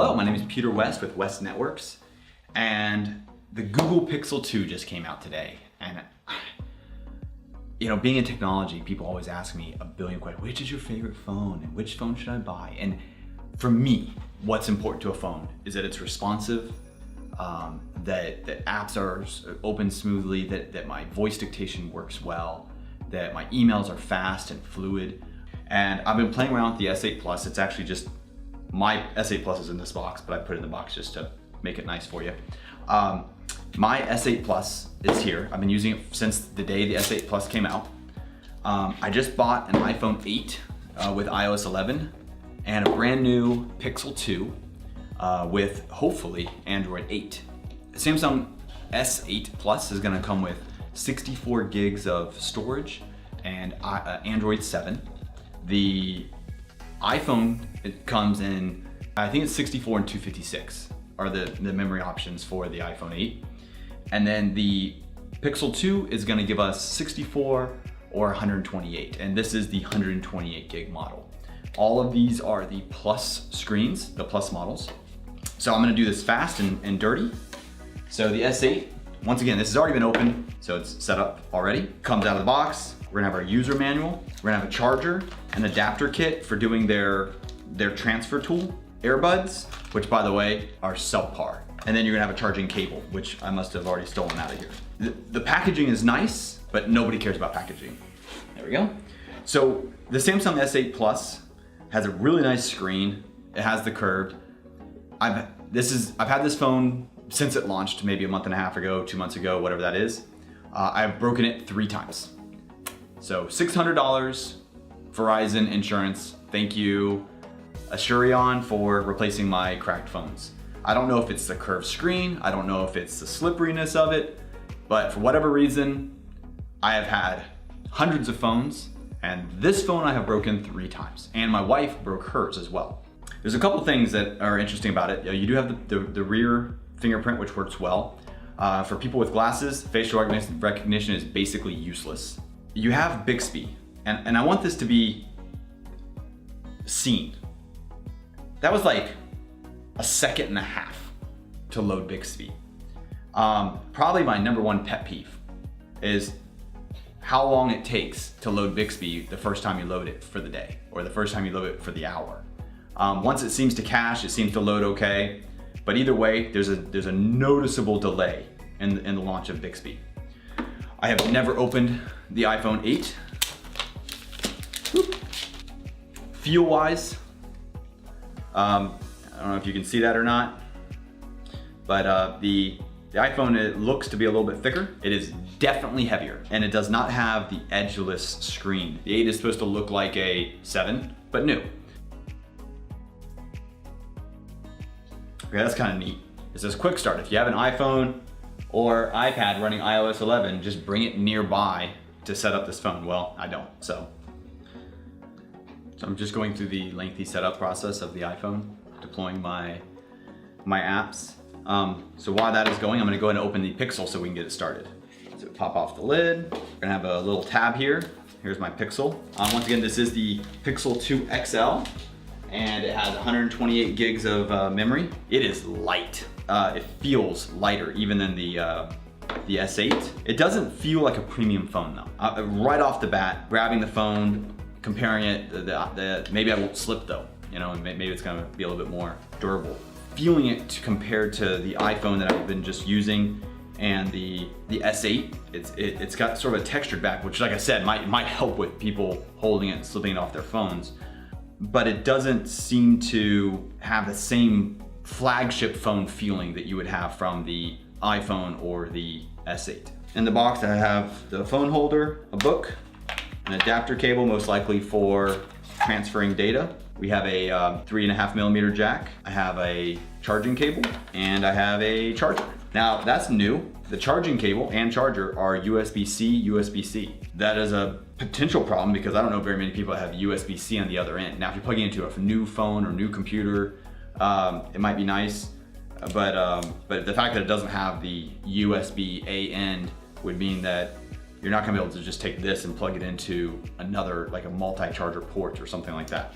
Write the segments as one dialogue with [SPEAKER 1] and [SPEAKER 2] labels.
[SPEAKER 1] Hello, my name is Peter West with West Networks, and the Google Pixel 2 just came out today. And you know, being in technology, people always ask me a billion questions. Which is your favorite phone, and which phone should I buy? And for me, what's important to a phone is that it's responsive, that apps are open smoothly, that my voice dictation works well, that my emails are fast and fluid. And I've been playing around with the S8 Plus. It's actually just, my S8 Plus is in this box, but I put it in the box just to make it nice for you. My S8 Plus is here. I've been using it since the day the S8 Plus came out. I just bought an iPhone 8 with iOS 11 and a brand new Pixel 2 with hopefully Android 8. The Samsung S8 Plus is gonna come with 64 gigs of storage and Android 7. The iPhone, it comes in, I think it's 64 and 256 are the memory options for the iPhone 8. And then the Pixel 2 is gonna give us 64 or 128, and this is the 128 gig model. All of these are the Plus screens, the Plus models. So I'm gonna do this fast and dirty. So the S8, once again, this has already been opened, so it's set up already. Comes out of the box. We're gonna have our user manual. We're gonna have a charger, an adapter kit for doing their transfer tool, earbuds, which by the way, are subpar. And then you're gonna have a charging cable, which I must have already stolen out of here. The packaging is nice, but nobody cares about packaging. There we go. So the Samsung S8 Plus has a really nice screen. It has the curved. I've had this phone since it launched, maybe a month and a half ago, 2 months ago, whatever that is. I've broken it 3 times. So $600, Verizon insurance, thank you, Assurion for replacing my cracked phones. I don't know if it's the curved screen, I don't know if it's the slipperiness of it, but for whatever reason, I have had hundreds of phones, and this phone I have broken 3 times, and my wife broke hers as well. There's a couple things that are interesting about it. You do have the rear fingerprint, which works well. For people with glasses, facial recognition is basically useless. You have Bixby, and I want this to be seen. That was like a second and a half to load Bixby. Probably my #1 pet peeve is how long it takes to load Bixby the first time you load it for the day, or the first time you load it for the hour. Once it seems to cache, it seems to load okay, but either way, there's a noticeable delay in the launch of Bixby. I have never opened the iPhone 8. Feel-wise, I don't know if you can see that or not, but the iPhone, it looks to be a little bit thicker. It is definitely heavier, and it does not have the edgeless screen. The 8 is supposed to look like a 7, but new. Okay, that's kind of neat. It says quick start. If you have an iPhone or iPad running iOS 11, just bring it nearby to set up this phone. Well, I don't, so I'm just going through the lengthy setup process of the iPhone, deploying my apps. So while that is going, I'm gonna go ahead and open the Pixel so we can get it started. So pop off the lid. We're gonna have a little tab here. Here's my Pixel. Once again, this is the Pixel 2 XL, and it has 128 gigs of memory. It is light. It feels lighter even than the S8. It doesn't feel like a premium phone though. Right off the bat, grabbing the phone, comparing it, maybe I won't slip though. You know, maybe it's gonna be a little bit more durable. Feeling it compared to the iPhone that I've been just using and the S8, it's got sort of a textured back, which like I said, might help with people holding it and slipping it off their phones. But it doesn't seem to have the same flagship phone feeling that you would have from the iPhone or the S8. In the box I have the phone holder, a book, an adapter cable, most likely for transferring data. We have a 3.5mm jack. I have a charging cable, and I have a charger. Now that's new. The charging cable and charger are USB-C, USB-C. That is a potential problem because I don't know very many people that have USB-C on the other end. Now if you're plugging into a new phone or new computer, it might be nice, but the fact that it doesn't have the USB-A end would mean that you're not gonna be able to just take this and plug it into another, like a multi-charger port or something like that.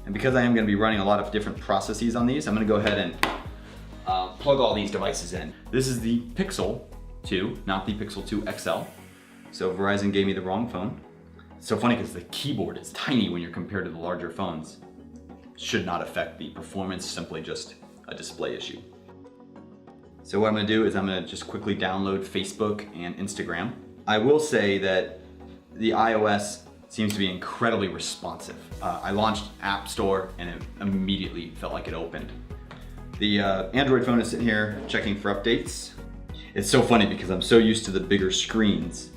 [SPEAKER 1] And because I am gonna be running a lot of different processes on these, I'm gonna go ahead and plug all these devices in. This is the Pixel 2, not the Pixel 2 XL. So Verizon gave me the wrong phone. It's so funny because the keyboard is tiny when you're compared to the larger phones. Should not affect the performance, simply just a display issue. So what I'm gonna do is I'm gonna just quickly download Facebook and Instagram. I will say that the iOS seems to be incredibly responsive. I launched App Store and it immediately felt like it opened. The Android phone is sitting here checking for updates. It's so funny because I'm so used to the bigger screens.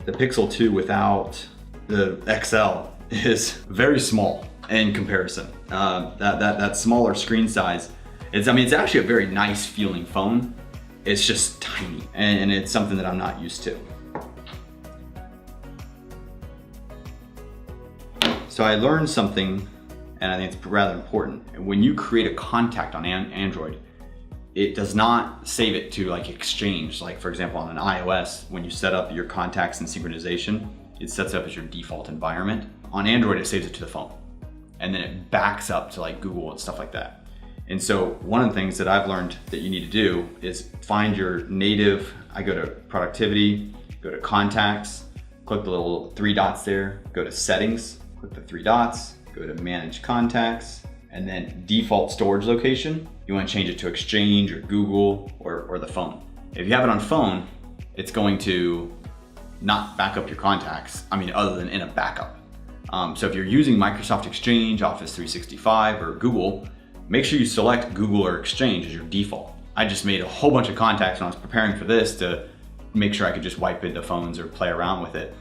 [SPEAKER 1] The Pixel 2 without the XL is very small in comparison. That smaller screen size, it's actually a very nice feeling phone. It's just tiny and it's something that I'm not used to. So I learned something, and I think it's rather important. When you create a contact on Android, it does not save it to like Exchange. Like for example, on an iOS, when you set up your contacts and synchronization, it sets up as your default environment. On Android, it saves it to the phone. And then it backs up to like Google and stuff like that. And so one of the things that I've learned that you need to do is find your native, I go to productivity, go to contacts, click the little 3 dots there, go to settings, click the 3 dots, go to manage contacts, and then default storage location. You want to change it to Exchange or Google or the phone. If you have it on phone, it's going to not back up your contacts, other than in a backup. So if you're using Microsoft Exchange, Office 365, or Google, make sure you select Google or Exchange as your default. I just made a whole bunch of contacts when I was preparing for this to make sure I could just wipe into phones or play around with it.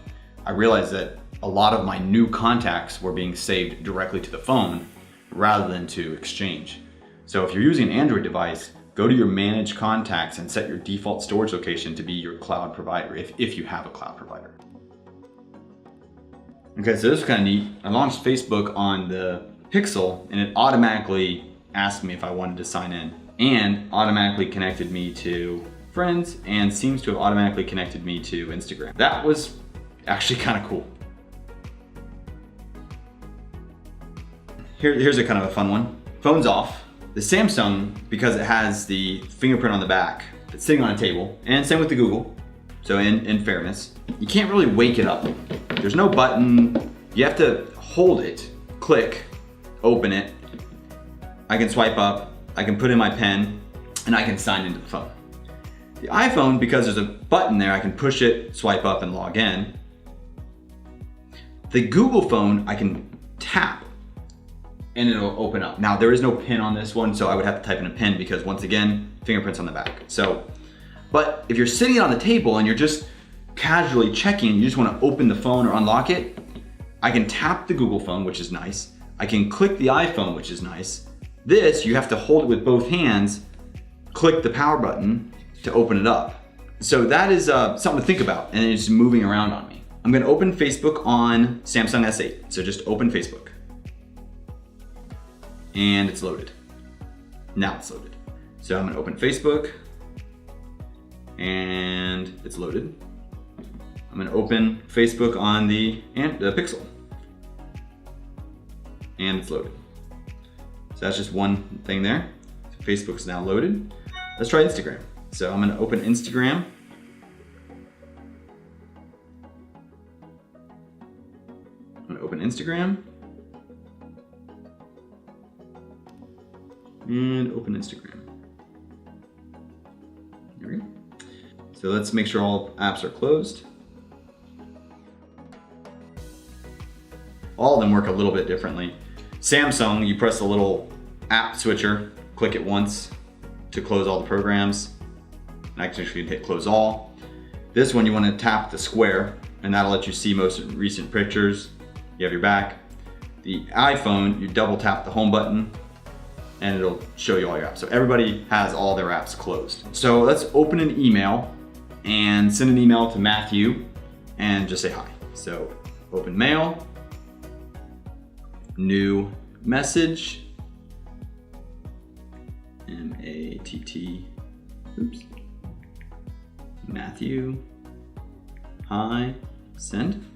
[SPEAKER 1] I realized that a lot of my new contacts were being saved directly to the phone rather than to Exchange. So if you're using an Android device, go to your manage contacts and set your default storage location to be your cloud provider, if you have a cloud provider. Okay, so this is kind of neat. I launched Facebook on the Pixel and it automatically asked me if I wanted to sign in and automatically connected me to friends and seems to have automatically connected me to Instagram. That was actually kind of cool. Here's a kind of a fun one. Phone's off. The Samsung, because it has the fingerprint on the back, it's sitting on a table, and same with the Google. So in fairness, you can't really wake it up. There's no button. You have to hold it, click, open it. I can swipe up, I can put in my pen, and I can sign into the phone. The iPhone, because there's a button there, I can push it, swipe up, and log in. The Google phone, I can tap and it'll open up. Now there is no pin on this one, so I would have to type in a pin because once again, fingerprints on the back. But if you're sitting on the table and you're just casually checking, you just wanna open the phone or unlock it, I can tap the Google phone, which is nice. I can click the iPhone, which is nice. This, you have to hold it with both hands, click the power button to open it up. So that is something to think about, and it's moving around on me. I'm gonna open Facebook on Samsung S8. So just open Facebook. And it's loaded. Now it's loaded. So I'm gonna open Facebook and it's loaded. I'm gonna open Facebook on the Pixel and it's loaded. So that's just one thing there. So Facebook's now loaded. Let's try Instagram. So I'm gonna open Instagram. I'm gonna open Instagram. And open Instagram. There we go. So let's make sure all apps are closed. All of them work a little bit differently. Samsung, you press the little app switcher, click it once to close all the programs. And actually hit close all. This one you want to tap the square and that'll let you see most recent pictures. You have your back. The iPhone, you double tap the home button and it'll show you all your apps. So everybody has all their apps closed. So let's open an email and send an email to Matthew and just say hi. So open mail, new message, M-A-T-T, oops, Matthew, hi, send.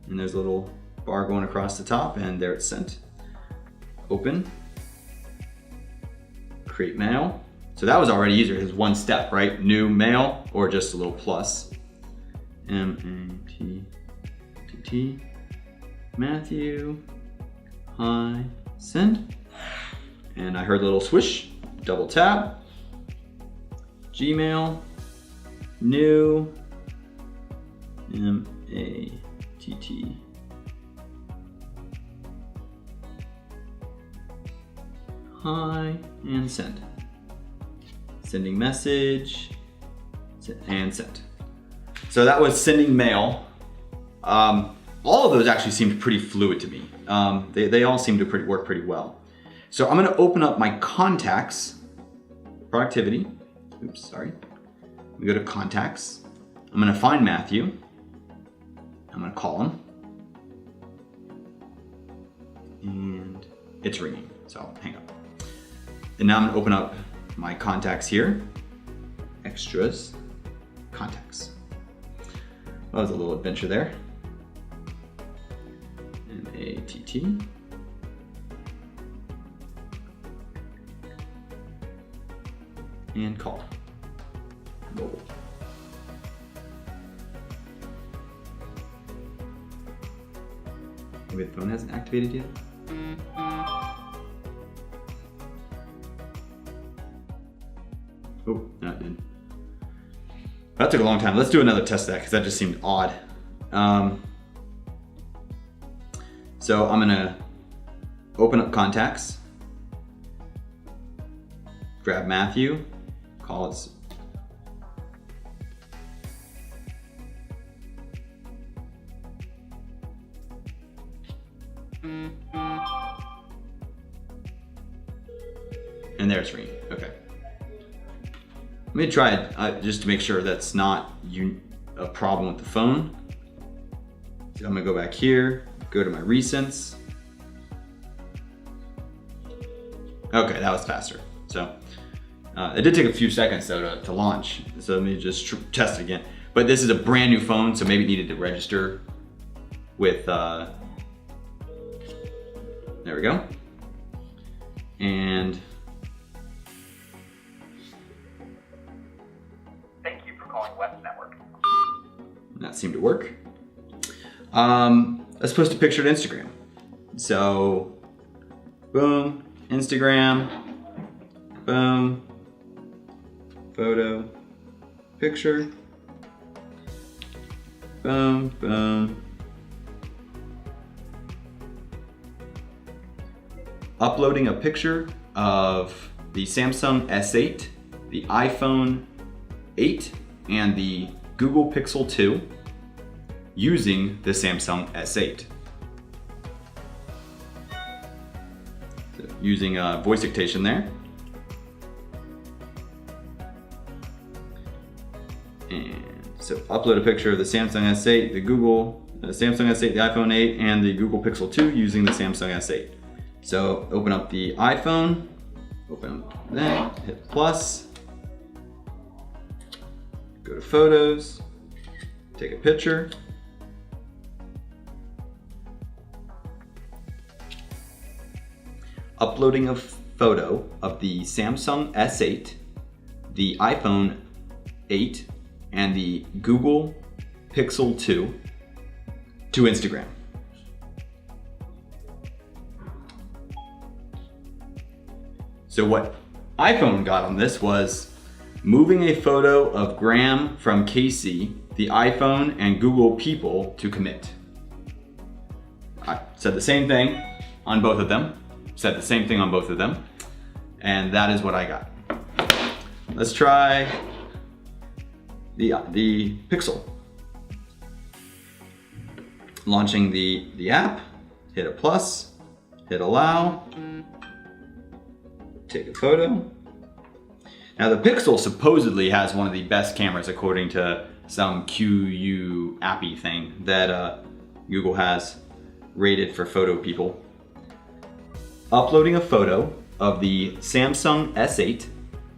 [SPEAKER 1] And there's a little bar going across the top, and there it's sent. Open, create mail. So that was already easier, it's one step, right? New mail, or just a little plus. M-A-T-T-T, Matthew, hi, send. And I heard a little swish, double tap, Gmail, new, M-A-T-T. Hi, and send. Sending message, and sent. So that was sending mail. All of those actually seemed pretty fluid to me. They all seem to work pretty well. So I'm gonna open up my contacts, productivity. Oops, sorry. We go to contacts. I'm gonna find Matthew. I'm gonna call him. And it's ringing, so hang up. And now I'm gonna open up my contacts here. Extras, contacts. That was a little adventure there. M-A-T-T. And call. Mobile. Maybe the phone hasn't activated yet. Oh, no, it didn't. That took a long time. Let's do another test of that because that just seemed odd. So I'm gonna open up contacts, grab Matthew, call it. And there's ringing, okay. Let me try it just to make sure that's not a problem with the phone. So I'm gonna go back here, go to my recents. Okay, that was faster. So it did take a few seconds though to launch. So let me just test it again. But this is a brand new phone, so maybe it needed to register with, there we go. And that seemed to work. Let's post a picture to Instagram. So, boom, Instagram, boom, photo, picture, boom, boom. Uploading a picture of the Samsung S8, the iPhone 8, and the Google Pixel 2 using the Samsung S8. So using voice dictation there. And so upload a picture of the Samsung S8, the Samsung S8, the iPhone 8, and the Google Pixel 2 using the Samsung S8. So open up the iPhone, open up that, hit plus, go to photos, take a picture. Uploading a photo of the Samsung S8, the iPhone 8, and the Google Pixel 2 to Instagram. So what iPhone got on this was moving a photo of Graham from Casey, the iPhone, and Google people to commit. I said the same thing on both of them. And that is what I got. Let's try the Pixel. Launching the app, hit a plus, hit allow, take a photo. Now the Pixel supposedly has one of the best cameras according to some QU appy thing that Google has rated for photo people. Uploading a photo of the Samsung S8,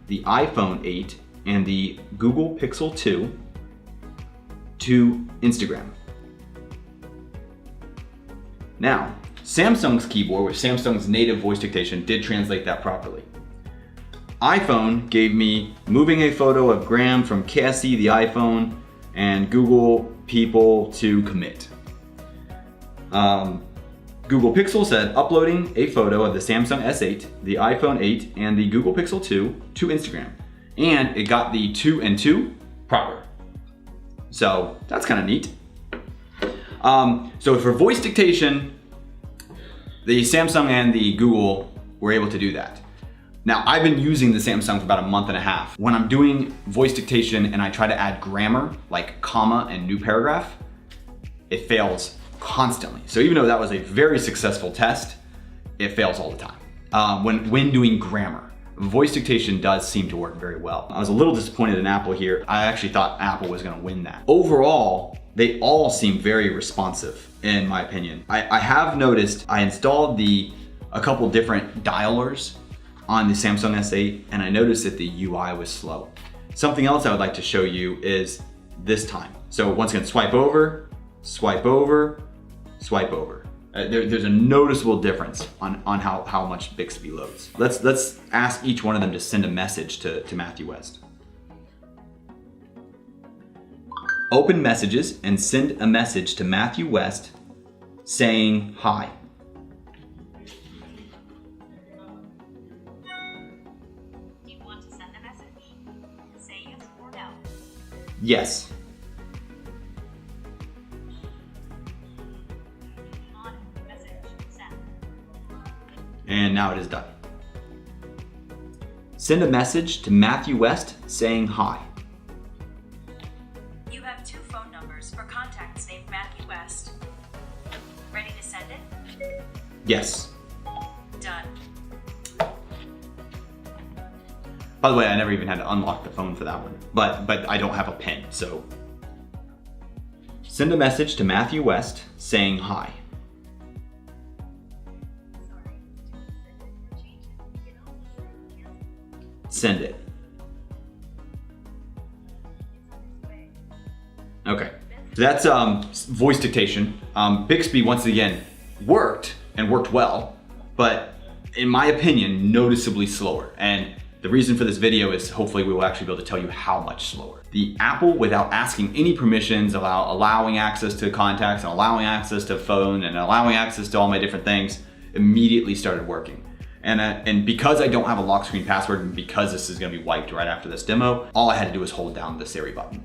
[SPEAKER 1] the iPhone 8, and the Google Pixel 2 to Instagram. Now, Samsung's keyboard, which Samsung's native voice dictation did translate that properly. iPhone gave me moving a photo of Graham from Cassie, the iPhone, and Google people to commit. Google Pixel said uploading a photo of the Samsung S8, the iPhone 8, and the Google Pixel 2 to Instagram. And it got the 2 and 2 proper. So that's kind of neat. So for voice dictation, the Samsung and the Google were able to do that. Now, I've been using the Samsung for about a month and a half. When I'm doing voice dictation and I try to add grammar, like comma and new paragraph, it fails constantly. So even though that was a very successful test, it fails all the time. When doing grammar, voice dictation does seem to work very well. I was a little disappointed in Apple here. I actually thought Apple was gonna win that. Overall, they all seem very responsive, in my opinion. I have noticed, I installed a couple different dialers on the Samsung S8, and I noticed that the UI was slow. Something else I would like to show you is this time. So once again, swipe over, swipe over, swipe over. There's a noticeable difference on how much Bixby loads. Let's ask each one of them to send a message to Matthew West. Open messages and send a message to Matthew West saying hi.
[SPEAKER 2] Do you want to send a message? Say yes or no.
[SPEAKER 1] Yes.
[SPEAKER 2] On message sent.
[SPEAKER 1] And now it is done. Send a message to Matthew West saying hi.
[SPEAKER 2] You have 2 phone numbers for contacts named Matthew West. Ready to send it?
[SPEAKER 1] Yes.
[SPEAKER 2] Done.
[SPEAKER 1] By the way, I never even had to unlock the phone for that one, but I don't have a PIN, so. Send a message to Matthew West saying hi. Send it. Okay, so that's voice dictation. Bixby, once again, worked and worked well, but in my opinion, noticeably slower. And the reason for this video is hopefully we will actually be able to tell you how much slower. The Apple, without asking any permissions, allowing access to contacts and allowing access to phone and allowing access to all my different things, immediately started working. And because I don't have a lock screen password and because this is gonna be wiped right after this demo, all I had to do was hold down the Siri button.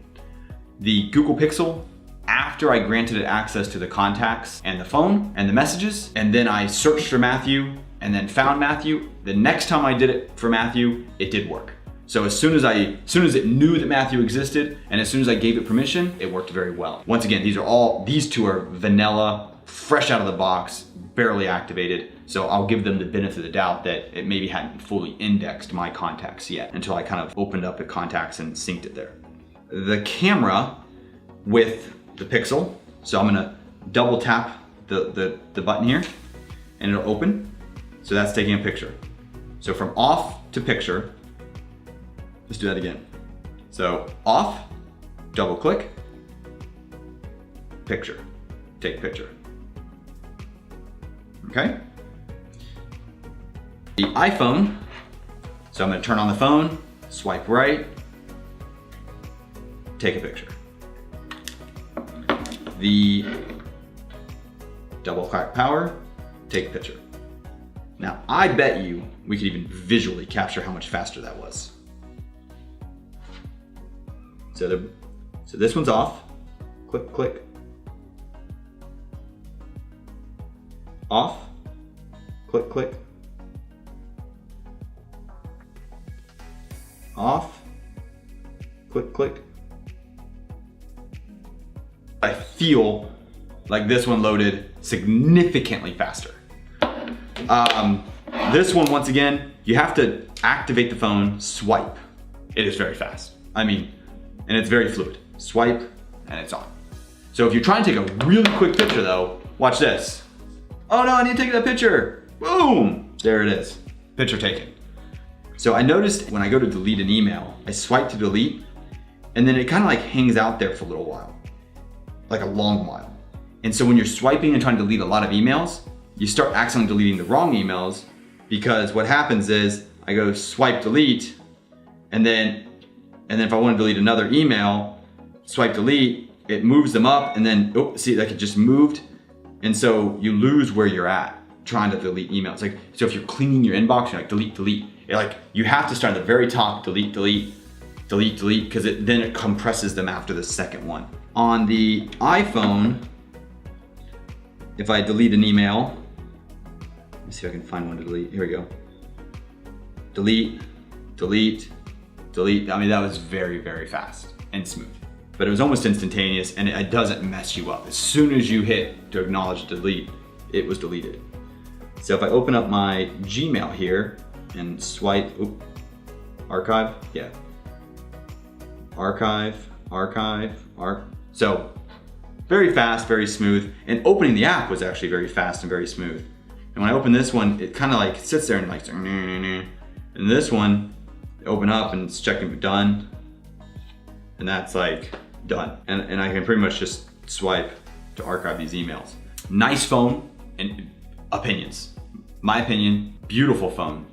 [SPEAKER 1] The Google Pixel, after I granted it access to the contacts and the phone and the messages, and then I searched for Matthew and then found Matthew, the next time I did it for Matthew, it did work. So as soon as it knew that Matthew existed and as soon as I gave it permission, it worked very well. Once again, these two are vanilla, fresh out of the box, barely activated. So I'll give them the benefit of the doubt that it maybe hadn't fully indexed my contacts yet until I kind of opened up the contacts and synced it there. The camera with the Pixel, so I'm gonna double tap the button here and it'll open. So that's taking a picture. So from off to picture, let's do that again. So off, double click, picture, take picture. Okay? The iPhone, so I'm gonna turn on the phone, swipe right, take a picture. The double click power, take a picture. Now, I bet you we could even visually capture how much faster that was. So this one's off, click, click. Off, click, click. Off, click, click. I feel like this one loaded significantly faster. This one, once again, you have to activate the phone, swipe. It is very fast. I mean, and it's very fluid. Swipe, and it's on. So if you're trying to take a really quick picture though, watch this. Oh no, I need to take that picture. Boom, there it is, picture taken. So I noticed when I go to delete an email, I swipe to delete, and then it kind of like hangs out there for a little while, like a long while. And so when you're swiping and trying to delete a lot of emails, you start accidentally deleting the wrong emails, because what happens is I go swipe delete, and then if I want to delete another email, swipe delete, it moves them up, and then, oh, see, like it just moved. And so you lose where you're at trying to delete emails. Like, so if you're cleaning your inbox, you're like delete, delete. Like you have to start at the very top, delete, delete, delete, delete, because then it compresses them after the second one. On the iPhone, if I delete an email, let me see if I can find one to delete. Here we go. Delete, delete, delete. I mean, that was very, very fast and smooth. But it was almost instantaneous, and it doesn't mess you up. As soon as you hit to acknowledge delete, it was deleted. So if I open up my Gmail here and swipe, archive, yeah. Archive. So very fast, very smooth. And opening the app was actually very fast and very smooth. And when I open this one, it kind of like sits there and like, and this one, open up and it's checking done. And that's like done. And I can pretty much just swipe to archive these emails. Nice phone and opinions. My opinion, beautiful phone.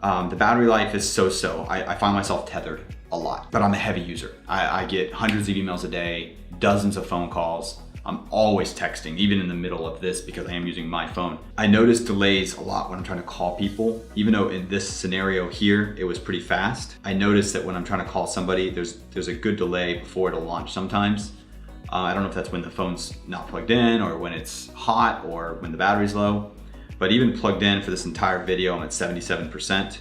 [SPEAKER 1] The battery life is so-so. I find myself tethered a lot, but I'm a heavy user. I get hundreds of emails a day, dozens of phone calls. I'm always texting, even in the middle of this, because I am using my phone. I notice delays a lot when I'm trying to call people, even though in this scenario here, it was pretty fast. I notice that when I'm trying to call somebody, there's a good delay before it'll launch sometimes. I don't know if that's when the phone's not plugged in, or when it's hot, or when the battery's low. But even plugged in for this entire video, I'm at 77%,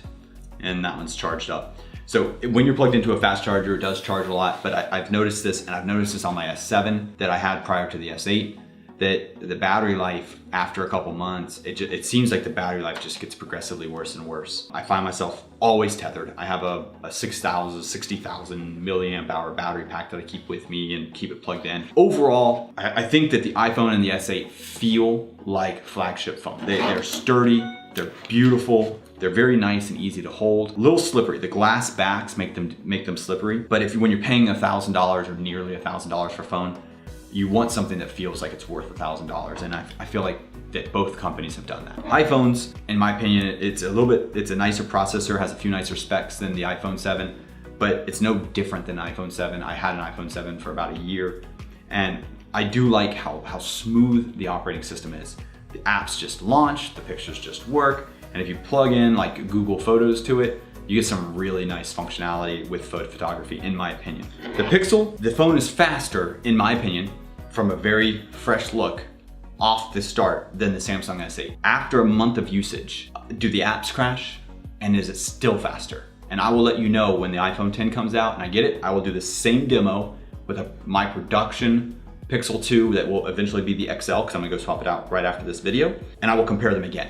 [SPEAKER 1] and that one's charged up. So when you're plugged into a fast charger, it does charge a lot, but I've noticed this, and I've noticed this on my S7 that I had prior to the S8, that the battery life after a couple months, it seems like the battery life just gets progressively worse and worse. I find myself always tethered. I have a 60,000 milliamp hour battery pack that I keep with me and keep it plugged in. Overall, I think that the iPhone and the S8 feel like flagship phones. They're sturdy, they're beautiful, they're very nice and easy to hold. A little slippery. The glass backs make them slippery. But when you're paying $1,000 or nearly $1,000 for a phone, you want something that feels like it's worth $1,000. And I feel like that both companies have done that. iPhones, in my opinion, it's a nicer processor, has a few nicer specs than the iPhone 7, but it's no different than iPhone 7. I had an iPhone 7 for about a year, and I do like how smooth the operating system is. The apps just launch, the pictures just work, and if you plug in like Google Photos to it, you get some really nice functionality with photography, in my opinion. The Pixel, the phone is faster, in my opinion, from a very fresh look off the start than the Samsung S8. After a month of usage, do the apps crash? And is it still faster? And I will let you know when the iPhone 10 comes out and I get it. I will do the same demo with my production Pixel 2 that will eventually be the XL, because I'm gonna go swap it out right after this video, and I will compare them again.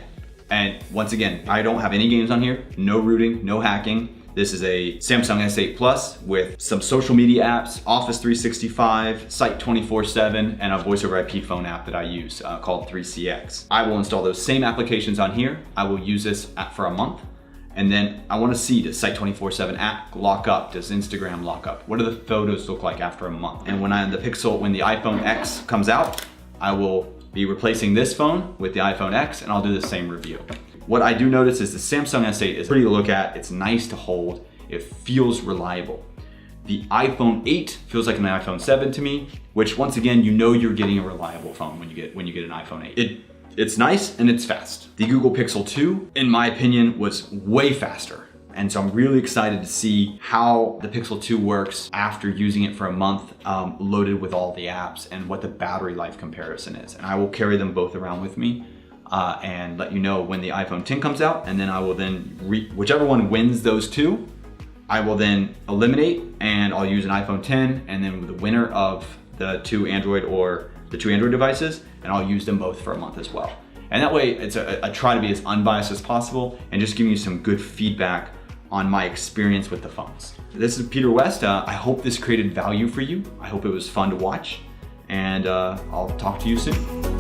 [SPEAKER 1] And once again, I don't have any games on here, no rooting, no hacking. This is a Samsung S8 Plus with some social media apps, Office 365, Site 24/7, and a voice over IP phone app that I use called 3CX. I will install those same applications on here. I will use this app for a month. And then I wanna see, does Site 24/7 app lock up? Does Instagram lock up? What do the photos look like after a month? And when the iPhone X comes out, I will be replacing this phone with the iPhone X, and I'll do the same review. What I do notice is the Samsung S8 is pretty to look at, it's nice to hold, it feels reliable. The iPhone 8 feels like an iPhone 7 to me, which once again, you know you're getting a reliable phone when you get an iPhone 8. It's nice and it's fast. The Google Pixel 2, in my opinion, was way faster. And so I'm really excited to see how the Pixel 2 works after using it for a month, loaded with all the apps, and what the battery life comparison is. And I will carry them both around with me and let you know when the iPhone 10 comes out, and then I will then, whichever one wins those two, I will then eliminate, and I'll use an iPhone 10, and then the winner of the two Android devices, and I'll use them both for a month as well. And that way, I try to be as unbiased as possible and just giving you some good feedback on my experience with the phones. This is Peter West. I hope this created value for you. I hope it was fun to watch, and I'll talk to you soon.